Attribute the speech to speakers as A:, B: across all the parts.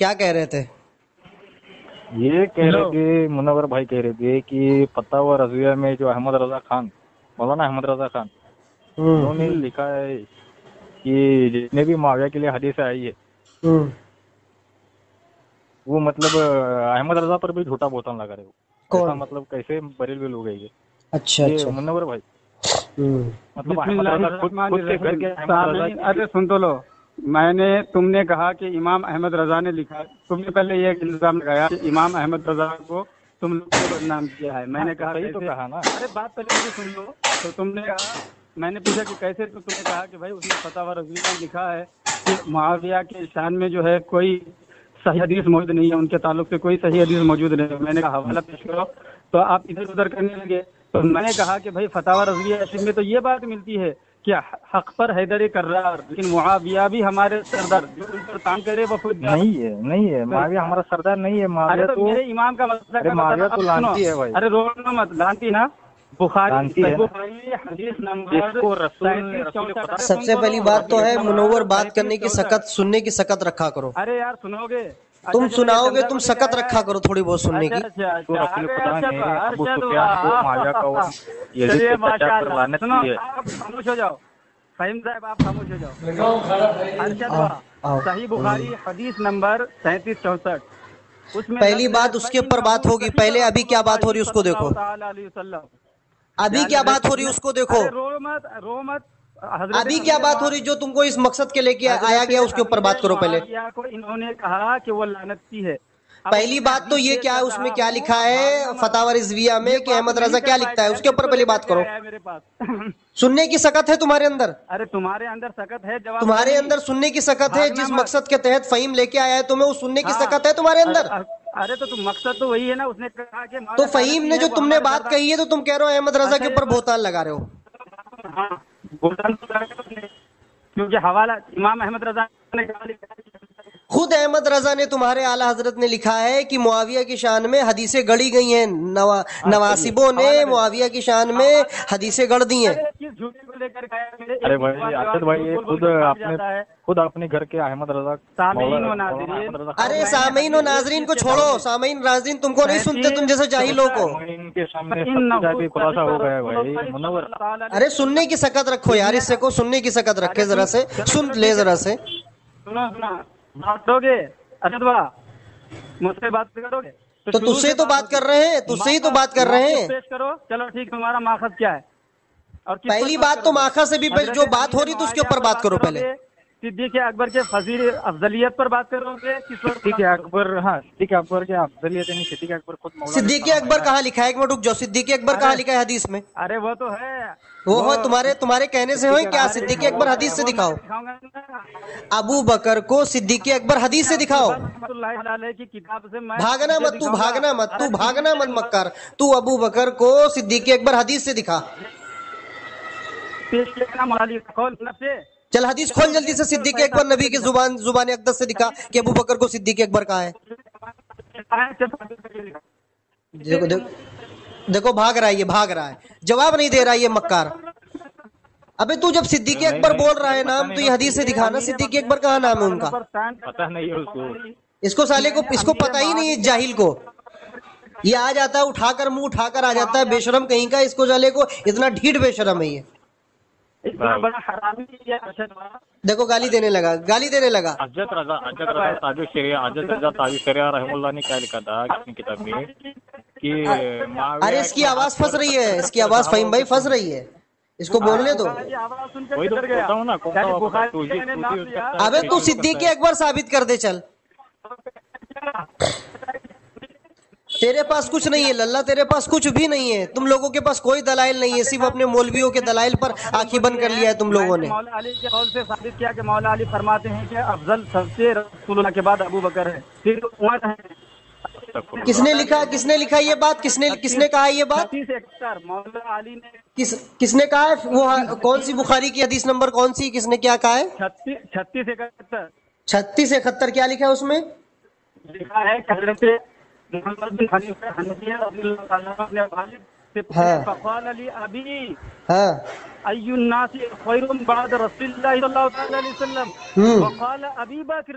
A: کیا کہہ رہے تھے؟
B: یہ کہہ رہے تھے، منور بھائی کہہ رہے تھے کہ فتاوی رضویہ میں جو احمد رضا خان، مولانا احمد رضا خان، انہوں نے لکھا ہے کہ جتنے بھی معاویہ کے لیے حدیث آئی ہے وہ مطلب احمد رضا پر بھی جھوٹا بہتان لگا رہے ہو. ایسا مطلب کیسے بریلوی لوگ ہیں
A: اچھا
B: یہ منور بھائی؟ مطلب احمد رضا خود سے کر کے احمد رضا
C: ارے سن تو لو، تم نے کہا کہ امام احمد رضا نے لکھا، تم نے پہلے یہ الزام لگایا کہ امام احمد رضا کو تم لوگ نے بدنام کیا ہے. میں نے کہا
B: صحیح تو کہا نا.
C: ارے بات پہلے مجھے سن لو. تو تم نے کہا، میں نے پوچھا کہ کیسے، تو تم نے کہا کہ بھائی اس نے فتاوی رضویہ میں لکھا ہے کہ معاویہ کے شان میں جو ہے کوئی صحیح حدیث موجود نہیں ہے، ان کے تعلق سے کوئی صحیح حدیث موجود نہیں ہے. میں نے کہا حوالہ پیش کرو، تو آپ ادھر ادھر کرنے لگے. تو میں نے کہا کہ بھائی فتاوی رضویہ میں تو یہ بات ملتی ہے کہ حق پر حیدر کرار، لیکن معاویہ بھی ہمارے سردار، جو ان پر کام کرے وہ خود
B: نہیں ہے معاویہ ہمارا سردار نہیں ہے. معاویہ تو
C: میرے امام کا مسئلہ،
B: معاویہ تو لانتی ہے بھائی.
C: ارے رونا مت، لانتی نا. بخاری حدیث نمبر
A: سب سے پہلی بات تو ہے منور بات کرنے کی سکت، سننے کی سکت رکھا کرو.
C: ارے یار سنو گے،
A: تم سناؤ گے، تم سکت رکھا کرو تھوڑی بہت سننے کی.
B: تو رسول خدا نے ابو سفیان کو معاویہ کا اور یزید کے بچا کر لعنت کی ہے.
C: خاموش ہو جاؤ فہیم صاحب، آپ خاموش ہو جاؤ. صحیح بخاری حدیث نمبر 3764، اس میں
A: پہلی بات اس کے اوپر بات ہوگی. پہلے ابھی کیا بات ہو رہی ہے اس کو دیکھو. ابھی کیا بات ہو رہی ہے اس کو دیکھو. ابھی کیا بات ہو رہی جو تم کو اس مقصد کے لے کے آیا گیا اس کے اوپر بات کرو. پہلے
C: انہوں نے کہا کہ وہ لعنت کی ہے.
A: پہلی بات تو یہ کیا ہے، اس میں کیا لکھا ہے فتاوی رضویہ میں کہ احمد رضا کیا لکھتا ہے، اس کے اوپر پہلے بات کرو.
C: میرے پاس
A: سننے کی سکت ہے تمہارے اندر.
C: ارے تمہارے اندر سکت ہے،
A: تمہارے اندر سننے کی سکت ہے. جس مقصد کے تحت فہیم لے کے آیا ہے تمہیں، وہ سننے کی سکت ہے تمہارے اندر.
C: ارے تو مقصد تو وہی ہے نا. اس نے کہا کہ
A: تو فہیم نے جو تم نے بات کہی ہے تو تم کہہ رہے ہو احمد رضا کے اوپر بہتان لگا رہے ہو.
C: کیونکہ حوالہ امام احمد رضا نے
A: خود احمد رضا نے، تمہارے اعلیٰ حضرت نے لکھا ہے کہ معاویہ کی شان میں حدیثیں گڑی گئی ہیں. نواسبوں نے معاویہ کی شان میں حدیثیں گڑ دی ہیں.
B: ارے بھائی ارشد بھائی، یہ خود اپنے گھر کے احمد رضا.
A: ارے سامعین و ناظرین کو چھوڑو. سامعین ناظرین تم کو نہیں سنتے، تم جیسے جاہلوں کو.
B: ان کے سامنے خلاصہ ہو گیا بھائی منور.
A: ارے سننے کی سکت رکھو یار، اس سے کو سننے کی سکت رکھے ذرا سے. سن لے ذرا سے.
C: بات کرو گے ارشد بھا، مجھ سے بات کرو گے
A: تو تجھ سے تو بات کر رہے ہیں، تجھ سے ہی تو بات کر رہے ہیں.
C: پیش کرو. چلو ٹھیک، تمہارا ماخذ کیا ہے؟ اور
A: پہلی بات تو ماخذ سے بھی پہلے جو بات ہو رہی تو اس کے اوپر بات کرو. پہلے
C: صدیق اکبر کے فضیل افضلیت پر بات کرو گے.
B: صدیق اکبر، ہاں صدیق اکبر کے افضلیت یعنی صدیق اکبر خود مولانا.
A: صدیق اکبر کہاں لکھا ہے؟ ایک منٹ رک جاؤ. صدیق اکبر کہاں لکھا ہے حدیث میں؟
C: ارے وہ تو ہے،
A: وہ ہو تمہارے کہنے سے ہوئے کیا؟ صدیق اکبر حدیث سے دکھاؤ. ابو بکر کو صدیق اکبر حدیث سے دکھاؤ. بھاگنا مت تو، بھاگنا مت تو، بھاگنا مت مکر. تو ابو بکر کو صدیق اکبر حدیث سے دکھا. چل حدیث کھول جلدی سے. صدیق اکبر نبی کی زبان اقدس سے دکھا کہ ابو بکر کو صدیق اکبر کہا ہے. دیکھو بھاگ رہا ہے، یہ بھاگ رہا ہے، جواب نہیں دے رہا ہے یہ مکار. ابے تو جب صدیق اکبر بول رہا ہے نام تو یہ حدیث سے دکھانا. صدیق اکبر کہاں نام ہے ان کا؟
B: پتہ نہیں ہے اس کو.
A: اس کو سالے کو اس کو پتہ ہی نہیں ہے، جاہل کو. یہ آ جاتا ہے اٹھا کر، منہ اٹھا کر آ جاتا ہے، بے شرم کہیں کا. اس کو سالے کو اتنا ڈھیٹ بے شرم ہے یہ. دیکھو گالی دینے لگا، گالی دینے لگا.
B: حضرت رضا تاج شریعہ رحمہ اللہ نے کیا لکھا تھا اپنی کتاب میں کہ
A: ارے اس کی آواز پھنس رہی ہے، اس کی آواز فہیم بھائی پھنس رہی ہے، اس کو بولنے دو.
B: وہی تو بولتا ہوں نا.
A: ابے تو صدیق اکبر ثابت کر دے. چل تیرے پاس کچھ نہیں ہے للہ، تیرے پاس کچھ بھی نہیں ہے. تم لوگوں کے پاس کوئی دلائل نہیں ہے، صرف اپنے مولویوں کے دلائل پر آنکھیں بند کر لیا ہے تم لوگوں نے.
C: مولا علی کے قول سے ثابت کیا کہ مولا علی فرماتے ہیں کہ افضل سب سے رسول اللہ کے بعد ابو بکر ہے، پھر عمر ہے.
A: کس نے لکھا؟ کس نے لکھا یہ بات؟ کس نے کہا یہ بات؟
C: مولا علی نے
A: کس نے کہا ہے؟ وہ کون سی بخاری کی حدیث نمبر کون سی؟ کس نے کیا کہا ہے؟ 3671 کیا لکھا ہے اس میں؟
C: لکھا ہے کہ حضرت محمد بن حنیفہ حنفیہ رضی اللہ تعالیٰ عنہ اپنے والد سے فقال علی ابی ای الناس خیر بعد رسول اللہ صلی اللہ علیہ وسلم وقال ابی بکر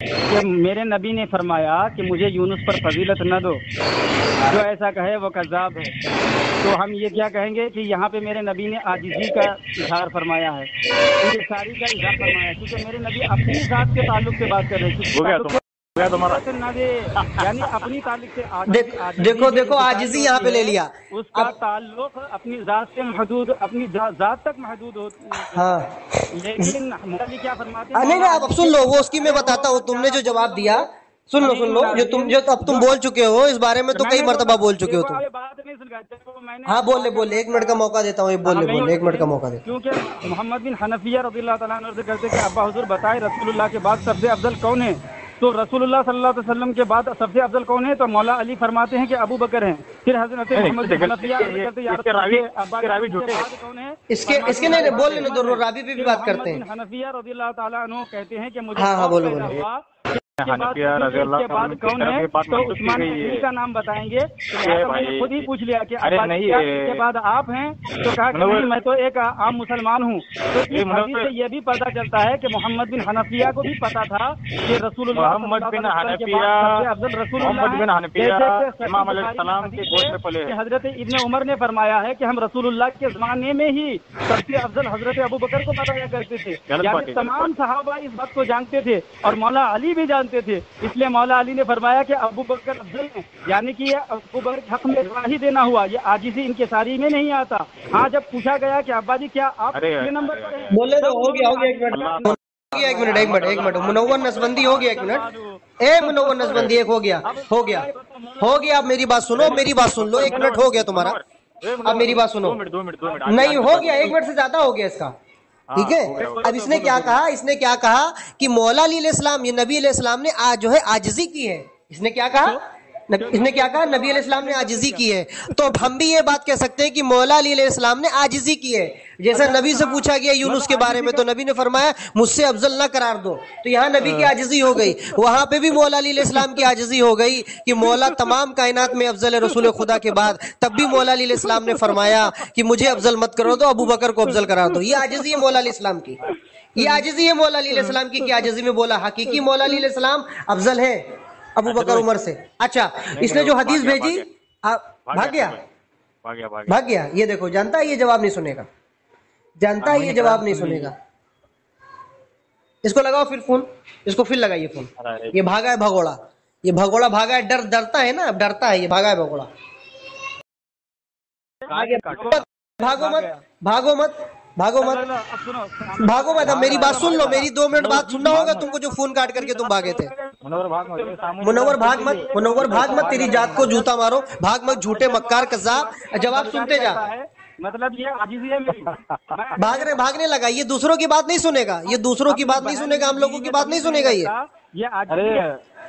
C: کہ میرے نبی نے فرمایا کہ مجھے یونس پر فضیلت نہ دو، جو ایسا کہے وہ کذاب ہے، تو ہم یہ کیا کہیں گے کہ یہاں پہ میرے نبی نے عاجزی کا اظہار فرمایا ہے، انکساری کا اظہار فرمایا ہے، کیونکہ میرے نبی اپنی ذات کے تعلق سے بات کر رہے ہیں،
B: ہو گیا تمہارا
C: یعنی اپنی تعلق سے
A: دیکھو عاجزی یہاں پہ لے لیا،
C: اس کا تعلق اپنی ذات سے محدود، اپنی ذات تک محدود ہوتی ہے،
A: ہاں
C: لیکن مولا علی کیا فرماتے ہیں؟
A: نہیں اب سن لو، وہ اس کی میں بتاتا ہوں، تم نے جو جواب دیا سن لو جو اب تم بول چکے ہو اس بارے میں، تو کئی مرتبہ بول چکے ہو تم.
C: بات نہیں سن،
A: ہاں بولے 1 منٹ کا موقع دیتا ہوں، بولے 1 منٹ کا موقع دیتا ہوں.
C: کیونکہ محمد بن حنفیہ رضی اللہ تعالیٰ عنہ سے کرتے کہ ابا حضور بتائے رسول اللہ کے بعد سب سے افضل کون ہے؟ تو رسول اللہ صلی اللہ علیہ وسلم کے بعد سب سے افضل کون ہے؟ تو مولا علی فرماتے ہیں کہ ابو بکر ہیں. پھر حضرت محمد بن حنفیہ کون ہے؟
A: اس کے نہیں بول لینے دو، رابی پہ بھی بات کرتے ہیں.
C: حنفیہ رضی اللہ تعالیٰ عنہ کہتے ہیں کہ مجھے
A: ہاں بولو
B: حنفیہ رضی اللہ
C: کے بعد کون ہے؟ تو عثمان غنی کا نام بتائیں گے. خود ہی پوچھ لیا کہ کے بعد آپ ہیں، تو کہا کہ نہیں میں تو ایک عام مسلمان ہوں. تو اس حدیث سے یہ بھی پتہ چلتا ہے کہ محمد بن حنفیہ کو بھی پتا تھا کہ رسول اللہ
B: محمد بن حنفیہ امام علیہ السلام کے گود میں پلے ہیں.
C: حضرت ابن عمر نے فرمایا ہے کہ ہم رسول اللہ کے زمانے میں ہی سب سے افضل حضرت ابو بکر کو بتایا کرتے تھے، یعنی تمام صحابہ اس بات کو جانتے تھے اور مولا علی بھی جانتے تھے. اس لیے مولا علی نے فرمایا کہ ابو بکر افضل ہیں، یعنی کہ یہ ابو بکر کے حق میں گواہی دینا ہوا، یہ عاجزی ان کے ساری میں نہیں آتا. ہاں جب پوچھا گیا کہ ابا جی کیا آپ کتنے نمبر پر ہیں؟
A: بولے تو ہو گیا 1 منٹ منور نسبندی ہو گیا 1 منٹ. منور نسبندی ایک ہو گیا. اب میری بات سن لو 1 منٹ ہو گیا تمہارا. اب میری بات سنو،
B: 2 منٹ
A: نہیں ہو گیا 1 منٹ سے زیادہ ہو گیا اس کا. ٹھیک ہے، اب اس نے کیا کہا کہ مولا علی علیہ السلام، یہ نبی علیہ السلام نے جو ہے عاجزی کی ہے. اس نے کیا کہا نبی علیہ السلام نے عاجزی کی ہے. تو اب ہم بھی یہ بات کہہ سکتے ہیں کہ مولا علی علیہ السلام نے عاجزی کی ہے. جیسا نبی سے پوچھا گیا یونس کے بارے میں، تو نبی نے فرمایا مجھ سے افضل نہ قرار دو. تو یہاں نبی کی عاجزی ہو گئی، وہاں پہ بھی مولا علی علیہ السلام کی عاجزی ہو گئی کہ مولا تمام کائنات میں افضل ہے رسول خدا کے بعد. تب بھی مولا علی علیہ السلام نے فرمایا کہ مجھے افضل مت کرو دو، ابو بکر کو افضل قرار دو. یہ عاجزی ہے مولا علیہ السلام کی، یہ عاجزی ہے مولا علی علیہ السلام کی. عاجزی میں بولا حقیقی مولا علی علیہ السلام افضل ہے ابو بکر عمر سے. اچھا اس نے جو حدیث بھیجی بھاگ گیا. یہ دیکھو جانتا ہے یہ جواب نہیں سنے گا، اس کو لگاؤ پھر فون، اس کو پھر لگائیے فون. یہ بھاگا ہے بھگوڑا بھاگا ہے، ڈرتا ہے نا، اب ڈرتا ہے، یہ بھاگا ہے بھگوڑا. بھاگو مت. اب میری بات سن لو، میری 2 منٹ بات سننا ہوگا تم کو، جو فون کاٹ کر کے تم بھاگے تھے. منور بھاگ مت، تیری جات کو جوتا مارو، بھاگ مت جھوٹے مکار کذاب. جواب سنتے جا.
C: مطلب یہ عاجزی ہے میری.
A: بھاگنے لگا، یہ دوسروں کی بات نہیں سنے گا، ہم لوگوں کی بات نہیں سنے گا. یہ
B: ارے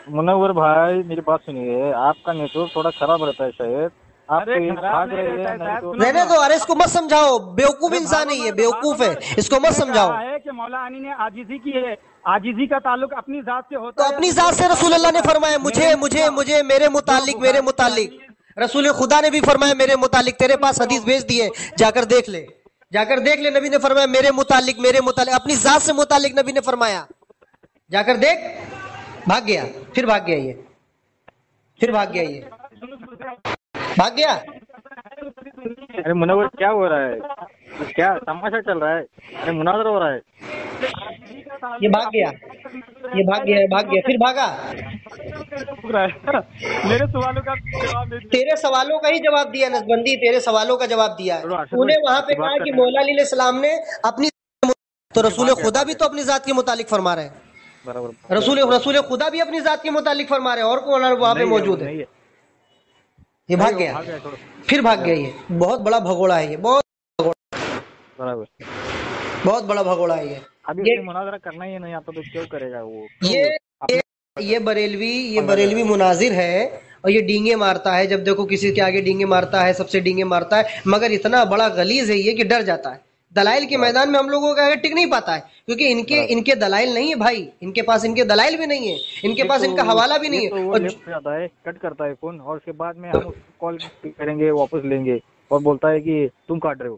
B: منور بھائی میری بات سنیے، آپ کا نیٹورک تھوڑا خراب رہتا ہے شاید، آپ بھاگ رہے ہیں.
A: رہنے دو، ارے اس کو مت سمجھاؤ، بیوقوف انسان ہے یہ، بیوقوف ہے، اس کو مت سمجھاؤ.
C: کہ مولا علی نے عاجزی کی ہے، عاجزی کا تعلق اپنی ذات سے ہوتا
A: تو اپنی ذات سے رسول اللہ نے فرمایا مجھے میرے متعلق رسول خدا نے بھی فرمایا میرے متعلق. تیرے پاس حدیث بھیج دی ہے، جا کر دیکھ لے. نبی نے فرمایا میرے متعلق، اپنی ذات سے متعلق نبی نے فرمایا، جا کر دیکھ. بھاگ گیا
B: ارے منور کیا ہو رہا ہے؟ کیا تماشا چل رہا ہے؟ ارے مناظرہ ہو رہا ہے.
A: یہ بھاگ گیا پھر بھاگا.
C: میرے سوالوں کا جواب دے.
A: تیرے سوالوں کا ہی جواب دیا نسبندی، تیرے سوالوں کا جواب دیا. تو نے وہاں پہ کہا کہ مولا علی علیہ السلام نے اپنی، تو رسول خدا بھی تو اپنی ذات کے متعلق فرما رہے ہیں. رسول خدا بھی اپنی ذات کے متعلق فرما رہے ہیں، اور کون وہاں پہ موجود ہے. یہ بھاگ گیا. یہ بہت بڑا بھگوڑا ہے، یہ بہت بڑا بھگوڑا ہے.
B: یہ مناظرہ کرنا ہی نہیں آتا تو کیوں کرے گا وہ؟
A: یہ بریلوی مناظر ہے، اور یہ ڈینگے مارتا ہے، جب دیکھو کسی کے آگے ڈینگے مارتا ہے، سب سے ڈینگے مارتا ہے. مگر اتنا بڑا غلیظ ہے یہ کہ ڈر جاتا ہے. دلائل کے میدان میں ہم لوگوں کا ٹک نہیں پاتا ہے، کیونکہ ان کے دلائل نہیں ہے بھائی، ان کے پاس ان کے دلائل بھی نہیں ہے، ان کے پاس ان کا حوالہ بھی نہیں ہے.
B: کٹ کرتا ہے فون، اور اس کے بعد میں ہم کال کریں گے، واپس لیں گے، اور بولتا ہے کہ تم کاٹ رہے ہو.